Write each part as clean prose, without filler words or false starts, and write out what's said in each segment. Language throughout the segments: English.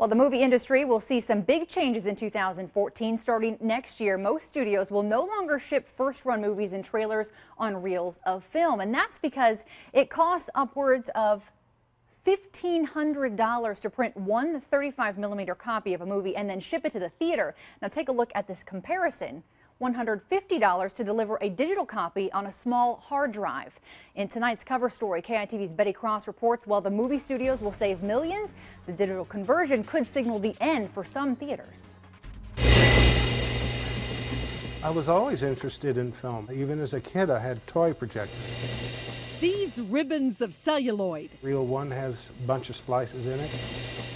Well, the movie industry will see some big changes in 2014. Starting next year, most studios will no longer ship first-run movies and trailers on reels of film. And that's because it costs upwards of $1,500 to print one 35mm copy of a movie and then ship it to the theater. Now take a look at this comparison. $150 to deliver a digital copy on a small hard drive. In tonight's cover story, KITV's Betty Cross reports while the movie studios will save millions, the digital conversion could signal the end for some theaters. I was always interested in film. Even as a kid, I had toy projectors. These ribbons of celluloid, Reel 1 has a bunch of splices in it.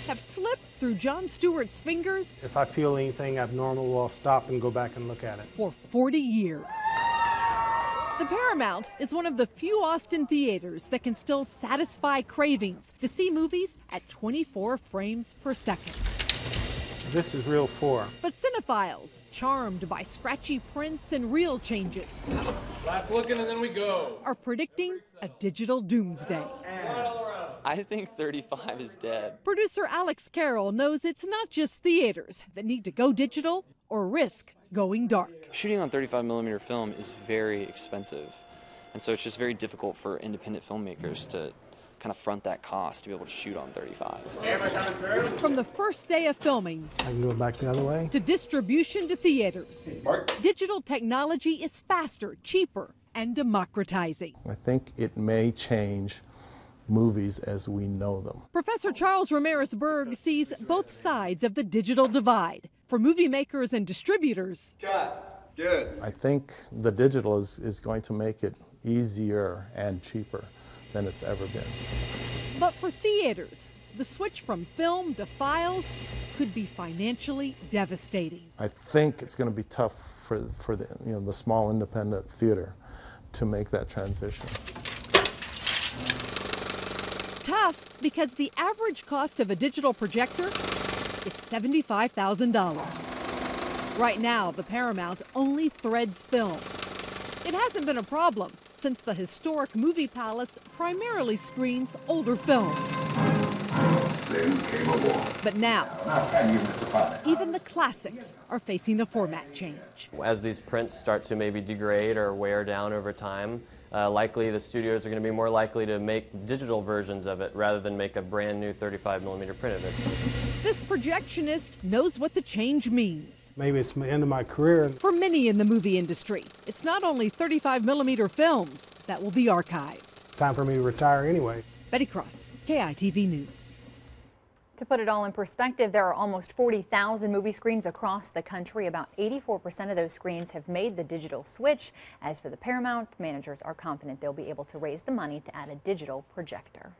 have slipped through Jon Stewart's fingers If I feel anything abnormal, I'll stop and go back and look at it. for 40 years. The Paramount is one of the few Austin theaters that can still satisfy cravings to see movies at 24 frames per second. This is Reel 4. But cinephiles, charmed by scratchy prints and reel changes, Last looking and then we go. are predicting a digital doomsday. I think 35 is dead. Producer Alex Carroll knows it's not just theaters that need to go digital or risk going dark. Shooting on 35mm film is very expensive, and so it's just very difficult for independent filmmakers to kind of front that cost to be able to shoot on 35. From the first day of filming I can go back the other way. to distribution to theaters, digital technology is faster, cheaper, and democratizing. I think it may change movies as we know them. Professor Charles Ramirez-Berg sees both sides of the digital divide. For movie makers and distributors, Good. I think the digital is going to make it easier and cheaper than it's ever been. but for theaters, the switch from film to files could be financially devastating. I think it's going to be tough for the small independent theater to make that transition. Tough because the average cost of a digital projector is $75,000. Right now, the Paramount only threads film. It hasn't been a problem since the historic Movie Palace primarily screens older films. Then came a war. But now, even the classics are facing a format change. As these prints start to maybe degrade or wear down over time, likely the studios are going to be more likely to make digital versions of it rather than make a brand new 35mm print of it. This projectionist knows what the change means. Maybe it's the end of my career. For many in the movie industry, it's not only 35mm films that will be archived. Time for me to retire anyway. Betty Cross, KITV News. To put it all in perspective, there are almost 40,000 movie screens across the country. About 84% of those screens have made the digital switch. As for the Paramount, managers are confident they'll be able to raise the money to add a digital projector.